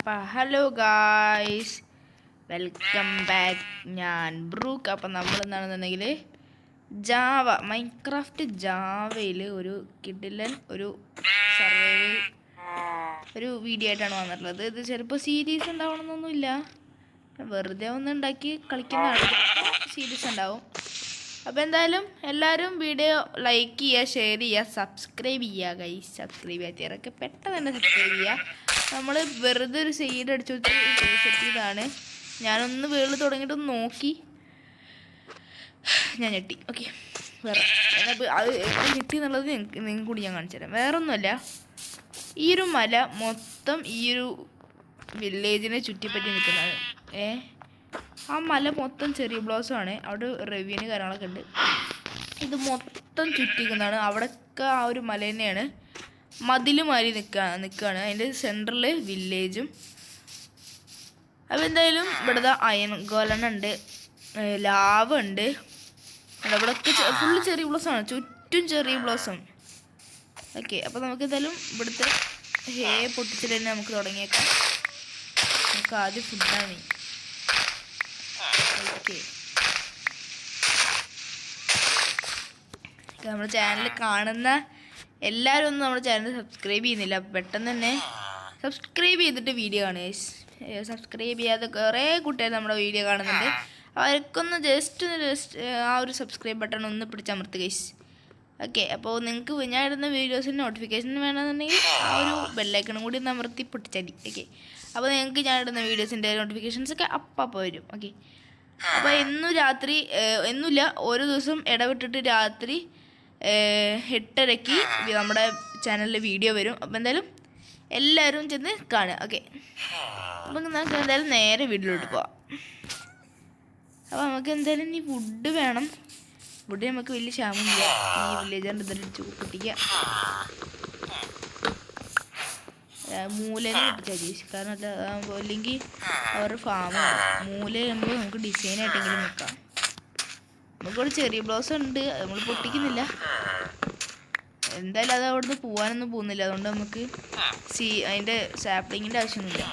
അപ്പം hello guys, welcome back. ഞാൻ brook. അപ്പം നമ്മൾ എന്താണെന്നുണ്ടെങ്കിൽ മൈൻക്രാഫ്റ്റ് ജാവയിൽ ഒരു കിഡിലൻ ഒരു സർവൈവൽ ഒരു വീഡിയോ ആയിട്ടാണ് വന്നിട്ടുള്ളത്. ഇത് ചിലപ്പോൾ സീരീസ് ഉണ്ടാവണമെന്നൊന്നുമില്ല, വെറുതെ ഒന്ന് ഉണ്ടാക്കി കളിക്കുന്നതാണ്. സീരീസ് ഉണ്ടാവും. അപ്പോൾ എന്തായാലും എല്ലാവരും വീഡിയോ ലൈക്ക് ചെയ്യുക, ഷെയർ ചെയ്യുക, സബ്സ്ക്രൈബ് ചെയ്യുക ഗൈസ്. സബ്സ്ക്രൈബ് ചെയ്യാത്തവരൊക്കെ പെട്ടെന്ന് തന്നെ സബ്സ്ക്രൈബ് ചെയ്യുക. നമ്മൾ വെറുതെ ഒരു സൈഡ് അടിച്ചു സെറ്റ് ചെയ്തതാണ്. ഞാനൊന്ന് വീട്ടിൽ തുടങ്ങിയിട്ടൊന്ന് നോക്കി, ഞാൻ ഞെട്ടി. ഓക്കെ, വേറെ അത് ഞെട്ടി എന്നുള്ളത് നിങ്ങൾക്ക് കൂടി ഞാൻ കാണിച്ചു തരാം. വേറൊന്നുമല്ല, ഈ ഒരു മല മൊത്തം ഈ ഒരു വില്ലേജിനെ ചുറ്റിപ്പറ്റി നിൽക്കുന്നതാണ്. ആ മല മൊത്തം ചെറിയ ബ്ലോസമാണ്. അവിടെ റെവ്യൂന് കാര്യങ്ങളൊക്കെ ഉണ്ട്. ഇത് മൊത്തം ചുറ്റിക്കുന്നതാണ്. അവിടെയൊക്കെ ആ ഒരു മല തന്നെയാണ് മതിൽ മാറി നിൽക്കുകയാണ്. അതിൻ്റെ സെൻറ്ററിൽ വില്ലേജും. അപ്പോൾ എന്തായാലും ഇവിടുത്തെ അയൺ ഗോലൺ ഉണ്ട്, ലാവ ഉണ്ട്. അവിടെയൊക്കെ ഫുള്ള് ചെറിയ ബ്ലോസമാണ്, ചുറ്റും ചെറിയ ബ്ലോസം. ഓക്കെ, അപ്പോൾ നമുക്ക് എന്തായാലും ഇവിടുത്തെ പൊട്ടിച്ചിട്ട് തന്നെ നമുക്ക് തുടങ്ങിയേക്കാം. നമുക്ക് ആദ്യം ഫുഡാണ്. ഓക്കെ, നമ്മുടെ ചാനൽ കാണുന്ന എല്ലാവരും ഒന്നും നമ്മുടെ ചാനൽ സബ്സ്ക്രൈബ് ചെയ്യുന്നില്ല. പെട്ടെന്ന് തന്നെ സബ്സ്ക്രൈബ് ചെയ്തിട്ട് വീഡിയോ കാണുക. സബ്സ്ക്രൈബ് ചെയ്യാതെ കുറേ കുട്ടികൾ നമ്മുടെ വീഡിയോ കാണുന്നുണ്ട്. അവർക്കൊന്ന് ജസ്റ്റ് ആ ഒരു സബ്സ്ക്രൈബ് ബട്ടൺ ഒന്ന് പിടിച്ചമർത്തുക ഗൈസ്. ഓക്കെ, അപ്പോൾ നിങ്ങൾക്ക് ഞാൻ ഇടുന്ന വീഡിയോസിന് നോട്ടിഫിക്കേഷൻ വേണമെന്നുണ്ടെങ്കിൽ ആ ഒരു ബെല്ലൈക്കണും കൂടി ഒന്ന് അമർത്തി പൊട്ടിച്ചാൽ മതി. ഓക്കെ, അപ്പോൾ നിങ്ങൾക്ക് ഞാൻ ഇടുന്ന വീഡിയോസിൻ്റെ നോട്ടിഫിക്കേഷൻസൊക്കെ അപ്പം വരും. ഓക്കെ, അപ്പോൾ എന്നുമില്ല, ഓരോ ദിവസം ഇടവിട്ടിട്ട് രാത്രി 8:30-ക്ക് നമ്മുടെ ചാനലിൽ വീഡിയോ വരും. അപ്പോൾ എന്തായാലും എല്ലാവരും ചെന്ന് കാണുക. ഓക്കെ, അപ്പം നമുക്ക് എന്തായാലും നേരെ വീട്ടിലോട്ട് പോവാം. അപ്പോൾ നമുക്ക് എന്തായാലും ഇനി ഫുഡ് വേണം. ഫുഡ് നമുക്ക് വലിയ ക്ഷാമമില്ല. ഈ വില്ലേജറിൻ്റെ ഇതടിച്ച് പൊട്ടിക്കുക. മൂലനെ പൊട്ടിച്ചാൽ മതി, കാരണം അല്ലെങ്കിൽ അവരുടെ ഫാം മൂലയാകുമ്പോൾ നമുക്ക് ഡിസൈനായിട്ടെങ്കിലും വെക്കാം. നമുക്കിവിടെ ചെറിയ ബ്ലൗസ് ഉണ്ട്, നമ്മൾ പൊട്ടിക്കുന്നില്ല. എന്തായാലും അത് അവിടുന്ന് പോകാനൊന്നും പോകുന്നില്ല, അതുകൊണ്ട് നമുക്ക് അതിൻ്റെ സാപ്ലിങ്ങിൻ്റെ ആവശ്യമൊന്നുമില്ല.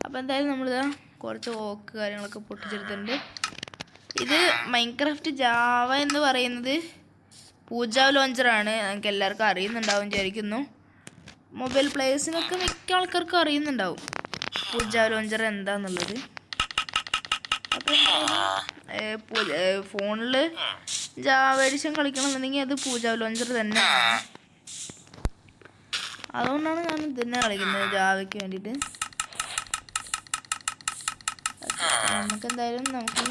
അപ്പോൾ എന്തായാലും നമ്മളിതാ കുറച്ച് ഓക്ക് കാര്യങ്ങളൊക്കെ പൊട്ടിച്ചെടുത്തിട്ടുണ്ട്. ഇത് മൈൻക്രാഫ്റ്റ് ജാവ എന്ന് പറയുന്നത് പൂജ ലോഞ്ചറാണ്. നമുക്ക് എല്ലാവർക്കും അറിയുന്നുണ്ടാവും വിചാരിക്കുന്നു. മൊബൈൽ പ്ലേയേഴ്സിനൊക്കെ മിക്ക ആൾക്കാർക്കും അറിയുന്നുണ്ടാവും പൂജ ലോഞ്ചർ എന്താന്നുള്ളത്. അപ്പോൾ ഫോണിൽ ജാവ എഡിഷൻ കളിക്കണമെന്നുണ്ടെങ്കിൽ അത് പൂജ ലോഞ്ചർ തന്നെയാണ്. അതുകൊണ്ടാണ് ഞാൻ ഇതന്നെ കളിക്കുന്നത്, ജാവയ്ക്ക് വേണ്ടിയിട്ട്. നമുക്കെന്തായാലും നമുക്ക്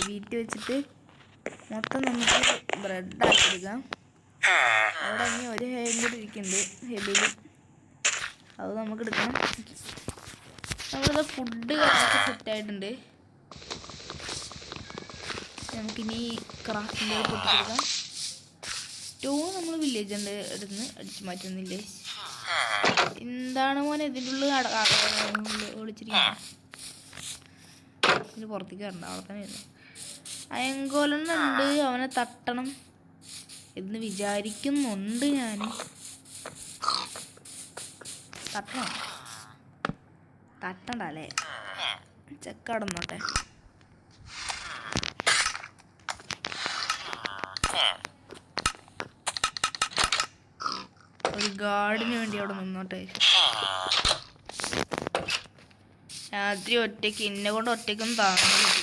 വീട്ടിൽ വെച്ചിട്ട് മൊത്തം നമുക്ക് ബ്രെഡാക്കി എടുക്കാം. അവിടെ ഇനി ഒരു ഹേയും കൂടി ഇരിക്കുന്നുണ്ട്, ഹെബിൽ. അത് നമുക്ക് എടുക്കണം. നമ്മളിത് ഫുഡ് കാര്യമൊക്കെ സെറ്റായിട്ടുണ്ട്. നമുക്കിനി ക്രാഫ്റ്റിൻ്റെ പൊട്ടിച്ചെടുക്കാം. സ്റ്റോൺ നമ്മൾ വില്ലേജുണ്ട് എടുന്ന് അടിച്ചു മാറ്റുന്നില്ലേ. എന്താണ് മോനെ ഇതിൻ്റെ ഉള്ളിൽ ഒളിച്ചിരിക്കുന്നത്? ഇതിന് പുറത്തേക്ക് വരണ്ട, അവിടെ തന്നെ ഇരുന്നു. അയങ്കോലനുണ്ട്, അവനെ തട്ടണം എന്ന് വിചാരിക്കുന്നുണ്ട് ഞാൻ. തട്ടണ്ട അല്ലേ, ചെക്കടന്നോട്ടെ. ഒരു ഗാർഡിന് വേണ്ടി അവിടെ നിന്നോട്ടെ. രാത്രി ഒറ്റയ്ക്ക് ഇന്നെ കൊണ്ട് ഒറ്റയ്ക്കൊന്നും താങ്ങുന്നില്ല.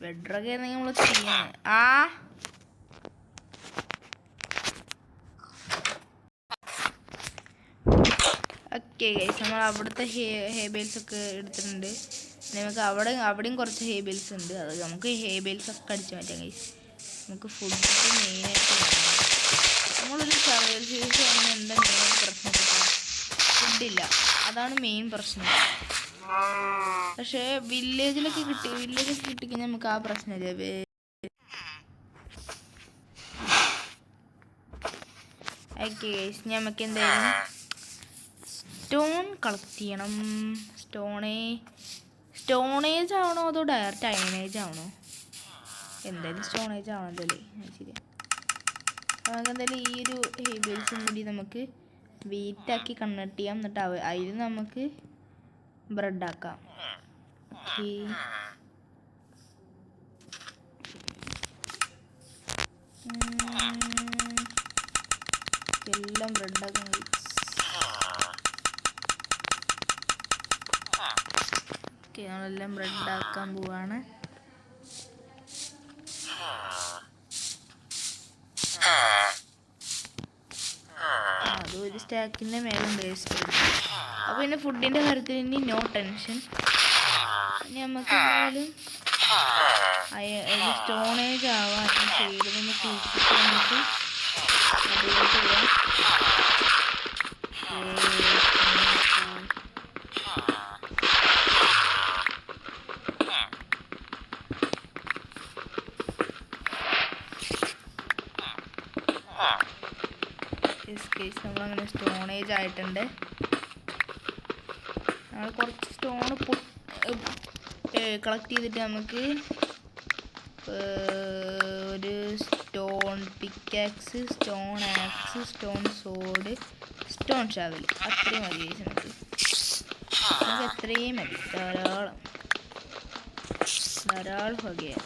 ബെഡറൊക്കെ ആയിരുന്നെങ്കിൽ നമ്മൾ ചെയ്യുന്നത്. ഓക്കെ ഗൈസ്, നമ്മൾ അവിടുത്തെ ഹേബേൽസ് ഒക്കെ എടുത്തിട്ടുണ്ട്. നമുക്ക് അവിടെയും കുറച്ച് ഹേബേൽസ് ഉണ്ട്. അത് നമുക്ക് ഹേബേൽസ് ഒക്കെ അടിച്ചു മാറ്റാം ഗൈസ്. നമുക്ക് ഫുഡ് മെയിനായിട്ട് നമ്മളൊരു സർവൈവൽ സീരീസ് ആണെങ്കിൽ എന്താ മെയിനായിട്ട് പ്രശ്നം? ഫുഡില്ല, അതാണ് മെയിൻ പ്രശ്നം. പക്ഷേ വില്ലേജിലൊക്കെ കിട്ടിക്കഴിഞ്ഞാൽ നമുക്ക് ആ പ്രശ്നമില്ല. ഓക്കെ ഗൈസ്, നമുക്ക് എന്തായാലും സ്റ്റോൺ കളക്ട് ചെയ്യണം. സ്റ്റോണേജ് ആവണോ അതോ ഡയറക്റ്റ് അയണേജ് ആവണോ? എന്തായാലും സ്റ്റോണേജ് ആവണല്ലേ, ശരിയാ. നമുക്ക് എന്തായാലും ഈ ഒരു ബേസും കൂടി നമുക്ക് വെയിറ്റാക്കി കൺവേർട്ട് ചെയ്യാം. എന്നിട്ട് അതിൽ നമുക്ക് ബ്രെഡാക്കാം. ഓക്കെ, എല്ലാം ബ്രെഡാക്കാം. ഓക്കെ, നമ്മളെല്ലാം ബ്രെഡാക്കാൻ പോവാണ്. അത് ഒരു സ്റ്റാക്കിൻ്റെ മേലുണ്ട് വേസ്റ്റ്. അപ്പോൾ പിന്നെ ഫുഡിൻ്റെ കാര്യത്തിൽ ഇനി നോ ടെൻഷൻ. ഇനി നമുക്ക് എന്തായാലും സ്റ്റോണേജ് ആവാൻ സൈഡിൽ നിന്ന് കുഴിച്ചിട്ട് നമുക്ക് അതിലേക്ക് ഇടാം. നമ്മളങ്ങനെ സ്റ്റോണേജ് ആയിട്ടുണ്ട്. നമ്മൾ കുറച്ച് സ്റ്റോൺ കളക്ട് ചെയ്തിട്ട് നമുക്ക് ഒരു stone pickaxe, stone axe, stone sword, stone shovel അത്രയും മതി. നമുക്ക് അത്രയും മതി, ധാരാളം വകയാണ്.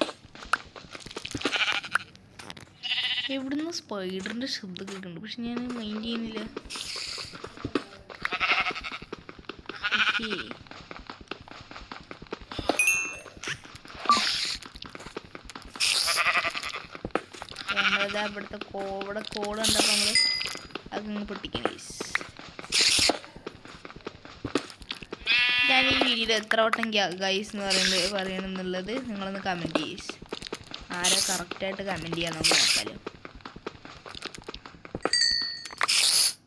എവിടുന്ന് സ്പൈഡറിൻ്റെ ശബ്ദം കേൾക്കുന്നുണ്ട്, പക്ഷെ ഞാൻ മൈൻഡ് ചെയ്യുന്നില്ല. നമ്മളിതാ ഇവിടുത്തെ ഇവിടെ കോഡ് കണ്ടപ്പോൾ നമ്മൾ അതങ്ങ് പൊട്ടിക്കണം. ഞാൻ ഈ വീഡിയോയിൽ എത്ര വട്ടം ഗൈസ് എന്ന് പറയണമെന്നുള്ളത് നിങ്ങളൊന്ന് കമൻറ്റ് ചെയ്യ്. ആരാ കറക്റ്റായിട്ട് കമൻറ്റ് ചെയ്യാൻ നമുക്ക് നോക്കാമല്ലോ.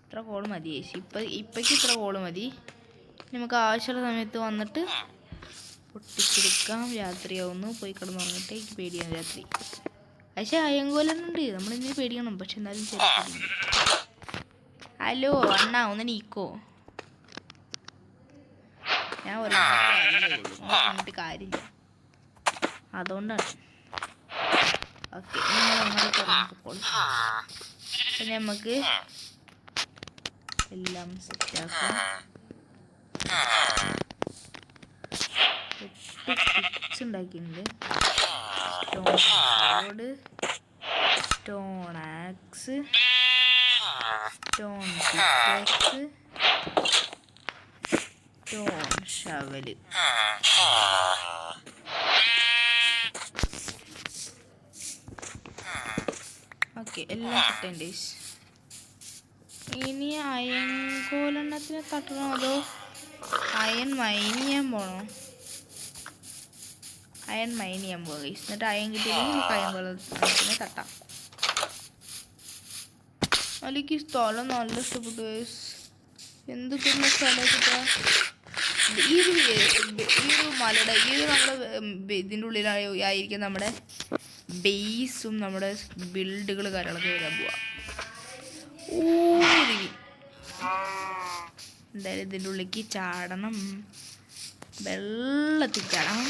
ഇത്ര കോൾ മതി ഗൈസ്, ഇപ്പോഴേക്ക് ഇത്ര കോൾ മതി. നമുക്ക് ആവശ്യമുള്ള സമയത്ത് വന്നിട്ട് പൊട്ടിച്ചെടുക്കാം. രാത്രിയാവുന്നു, പോയി കിടന്നുറങ്ങിട്ട് എനിക്ക് പേടിയാണ് രാത്രി. പക്ഷേ അയ്യങ്കോലുണ്ട്, നമ്മളെന്തിനു പേടിക്കണം. പക്ഷെ എന്നാലും ശരി. ഹലോ അണ്ണാ, ഒന്ന് നീക്കോ. ഞാൻ പറഞ്ഞിട്ട് കാര്യമില്ല, അതുകൊണ്ടാണ്. ഓക്കെ, പിന്നെ നമുക്ക് എല്ലാം സെറ്റാക്കാം. ഉണ്ടാക്കിയിട്ടുണ്ട്. Stone sword, stone axe, stone pickaxe, stone shovel. Okay, എല്ലാം കിട്ടേണ്ടേ. ഇനി അയൻകോലെണ്ണത്തിന് തട്ടണോ അതോ അയൺ മൈൻ ചെയ്യാൻ പോണോ? അയൺ മൈൻ ചെയ്യാൻ പോകുക. എന്നിട്ട് അയൺ കിട്ടിയില്ലെങ്കിൽ നമുക്ക് അയൻകോലത്തിന് തട്ടാം. അല്ലെങ്കിൽ സ്ഥലം നല്ല ഇഷ്ടപ്പെട്ടു. എന്തൊക്കെയുള്ള സ്ഥലം കിട്ടുക. ഈ ഒരു മലയുടെ നമ്മുടെ ഇതിൻ്റെ ഉള്ളിലായിരിക്കും നമ്മുടെ ബേസും നമ്മുടെ ബിൽഡുകൾ കാര്യങ്ങളൊക്കെ വരാൻ പോവാ. എന്തായാലും ഇതിൻ്റെ ഉള്ളിലേക്ക് ചാടണം, വെള്ളത്തിൽ ചാടണം.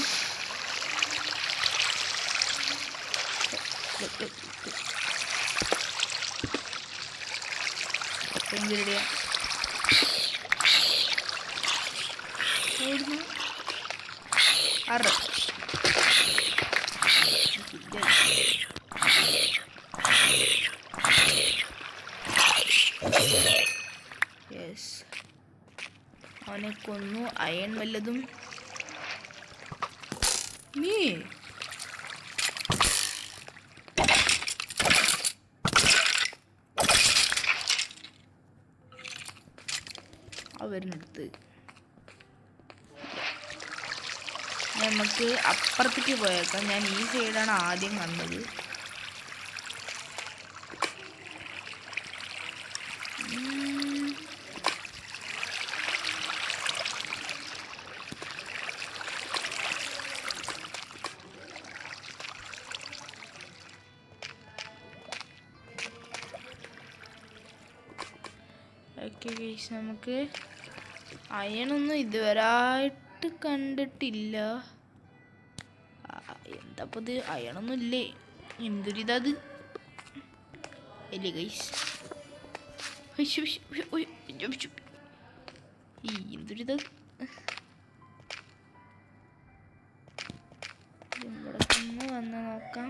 യെസ്, അവനെ കൊന്നു. അയൺ വല്ലതും നീ വരുന്നെടുത്ത് നമുക്ക് അപ്പുറത്തേക്ക് പോയേക്കാം. ഞാൻ ഈ സൈഡാണ് ആദ്യം കണ്ടത്. ഓക്കെ ഗൈസ്, നമുക്ക് അയണൊന്നും ഇതുവരായിട്ട് കണ്ടിട്ടില്ല. എന്താ ഇത്, അയണൊന്നും ഇല്ലേ? എന്തൊരിതത്. ഇല്ല ഗൈസ്. എന്തൊരിത് ഇവിടെ വന്ന് നോക്കാം.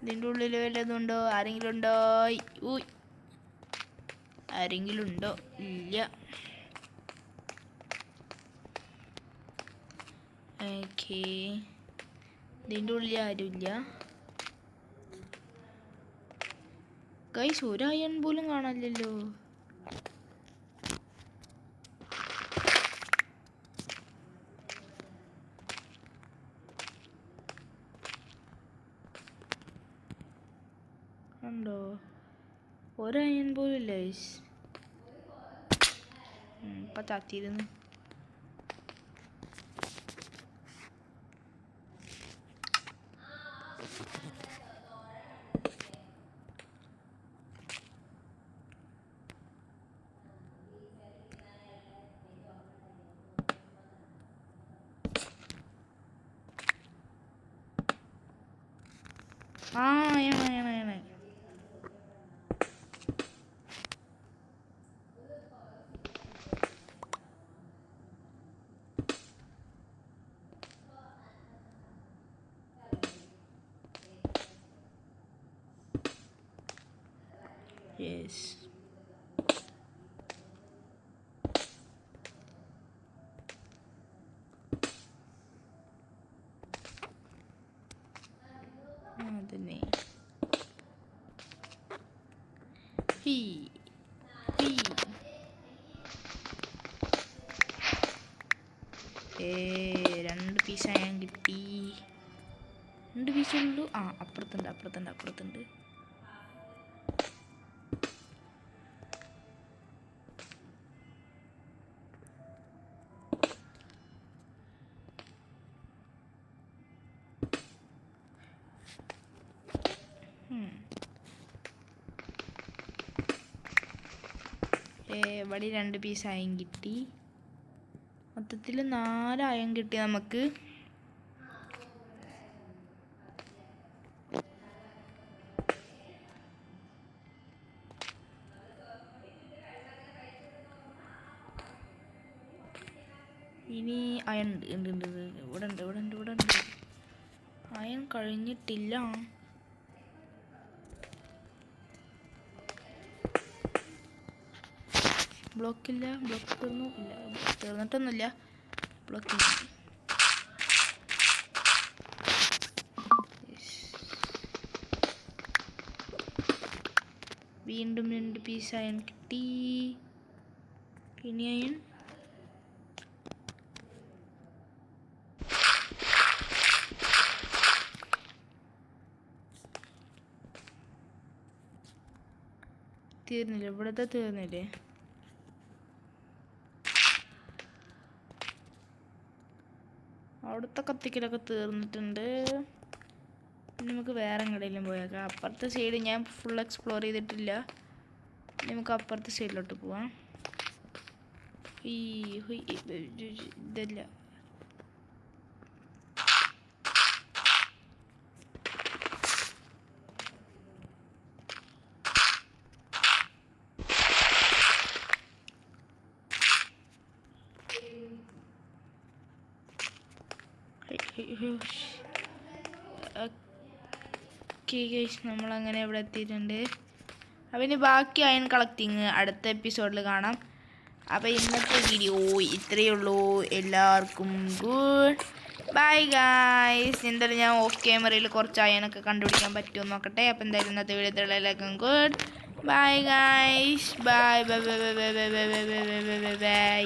ഇതിൻ്റെ ഉള്ളിൽ വല്ലതുണ്ടോ? ആരെങ്കിലും ഉണ്ടോ? ആരെങ്കിലും ഉണ്ടോ? ഇല്ല. ഓക്കേ, ഇതിൻ്റെ ഉള്ളിൽ ആരുമില്ല ഗൈസ്. ഒരു അയൺ പോലും കാണാനില്ലല്ലോ. ഉണ്ടോ? ഒരു അയൺ പോലും ഇല്ല ഗൈസ്. ഇപ്പം താത്തിയിരുന്നു. അയൺ. Yes. അതന്നെ. രണ്ട് പീസ് അയൺ കിട്ടി. 2 പീസുള്ളൂ. അപ്പുറത്തുണ്ട്. ഇവിടെ 2 പീസ് അയൺ കിട്ടി. മൊത്തത്തിൽ 4 അയൺ കിട്ടി നമുക്ക്. ഇനി അയൺ ഉണ്ട്. ഇവിടെ ഉണ്ട്. അയൺ കഴിഞ്ഞിട്ടില്ല. ബ്ലോക്ക് തീർന്നിട്ടൊന്നുമില്ല. ബ്ലോക്ക് വീണ്ടും 2 പീസ് അയൺ കിട്ടി. പിന്നെ അയൺ തീർന്നില്ല. ഇവിടുത്തെ തീർന്നില്ലേ? അവിടുത്തെ കത്തിക്കലൊക്കെ തീർന്നിട്ടുണ്ട്. പിന്നെ നമുക്ക് വേറെ എങ്ങടെയെങ്കിലും പോയേക്കാം. അപ്പുറത്തെ സൈഡ് ഞാൻ ഫുൾ എക്സ്പ്ലോർ ചെയ്തിട്ടില്ല. നമുക്ക് അപ്പുറത്തെ സൈഡിലോട്ട് പോവാം. ഇതല്ല. നമ്മളങ്ങനെ ഇവിടെ എത്തിയിട്ടുണ്ട്. അപ്പം ഇനി ബാക്കി അയൺ കളക്ടിങ് അടുത്ത എപ്പിസോഡിൽ കാണാം. അപ്പോൾ ഇന്നത്തെ വീഡിയോ ഇത്രയേ ഉള്ളൂ. എല്ലാവർക്കും ഗുഡ് ബൈ ഗായ്സ്. എന്തായാലും ഞാൻ ഓഫ് ക്യാമറയിൽ കുറച്ച് അയണൊക്കെ കണ്ടുപിടിക്കാൻ പറ്റുമോ നോക്കട്ടെ. അപ്പോൾ എന്തായാലും ഇന്നത്തെ വീഡിയോ എല്ലാവർക്കും ഗുഡ് ബൈ ഗായ്സ്. ബൈ.